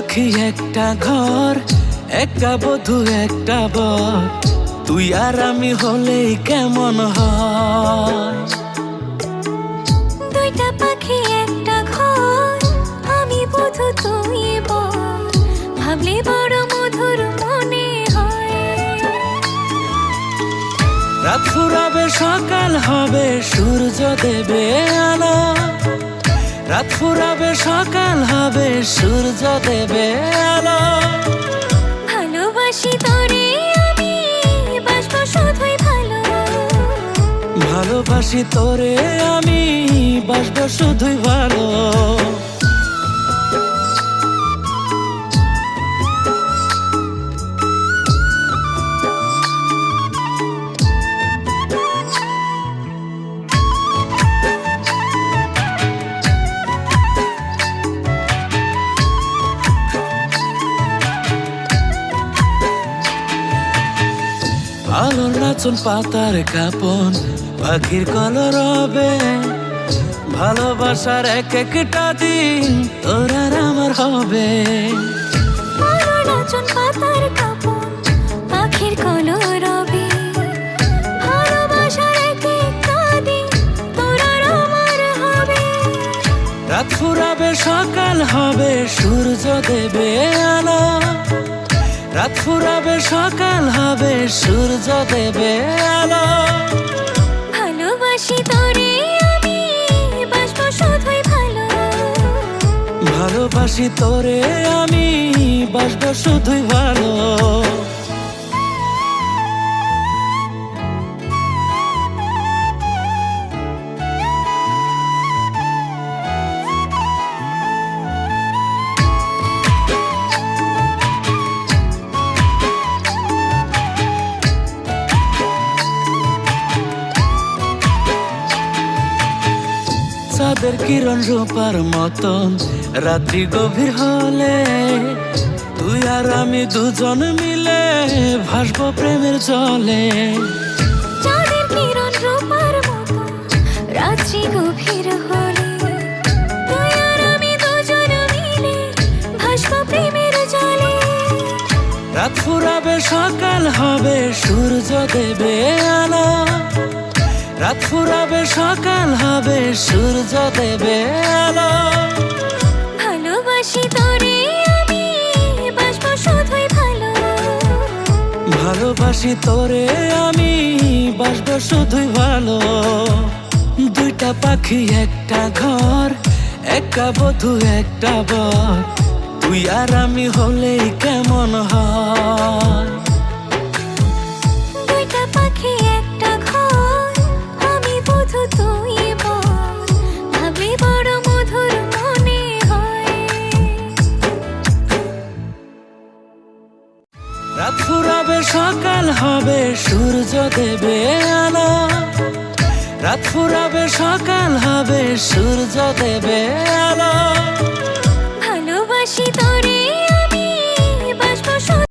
পাখি একটা ঘর, একটা বধূ একটা বর, তুই আর আমি হলেই কেমন হয়। দুইটা পাখি একটা ঘর, আমি বধূ তুই বর, ভাবলে বড় মধুর মনে হয়। রাত ফুরাবে সকাল হবে, সূর্য দেবে আলো। রাত ফুরাবে সকাল হবে, সূর্য দেবে আলো। ভালোবাসি তোরে আমি, বাসবো শুধুই ভালো। ভালোবাসি তোরে আমি, বাসবো শুধুই ভালো। আলোর নাচন পাতার কাপন, পাখির কলর হবে। ভালোবাসার এক একটা দিন তোর আর আমার হবে। আলোর নাচন পাতার কাপন, পাখির কলর হবে। ভালোবাসার এক একটা দিন তোর আর আমার হবে। রাত ফুরাবে সকাল হবে, সূর্য দেবে আলো। রাত ফুরাবে সকাল হবে, সূর্য দেবে আলো। ভালোবাসি তোরে আমি, বাসবো শুধুই ভালো। ভালোবাসি তোরে আমি, বাসবো শুধুই ভালো। চাঁদের কিরণ রূপার মতন রাত্রি গভীর হলে, তুই আর আমি দুজন মিলে ভাসবো প্রেমের জলে। চাঁদের কিরণ রূপার মতো রাত্রি গভীর হলে, তুই আর আমি দুজন মিলে ভাসবো প্রেমের জলে। রাত ফুরাবে সকাল হবে, সূর্য দেবে আলো। রাত ফুরাবে সকাল হবে, সূর্য দেবে আলো। ভালোবাসি তোরে আমি, বাসবো শুধুই ভালো। ভালোবাসি তোরে আমি, বাসবো শুধুই ভালো। দুইটা পাখি একটা ঘর, একটা বধূ একটা বর, তুই আর আমি হলেই কেমন হয়। দুইটা পাখি একটা ঘর, আমি বধূ তুই বর, ভাবলে বড় মধুর মনে হয়। রাত ফুরাবে সকাল হবে, সূর্য দেবে আলো। রাত ফুরাবে সকাল হবে, সূর্য দেবে আলো। ভালোবাসি তোরে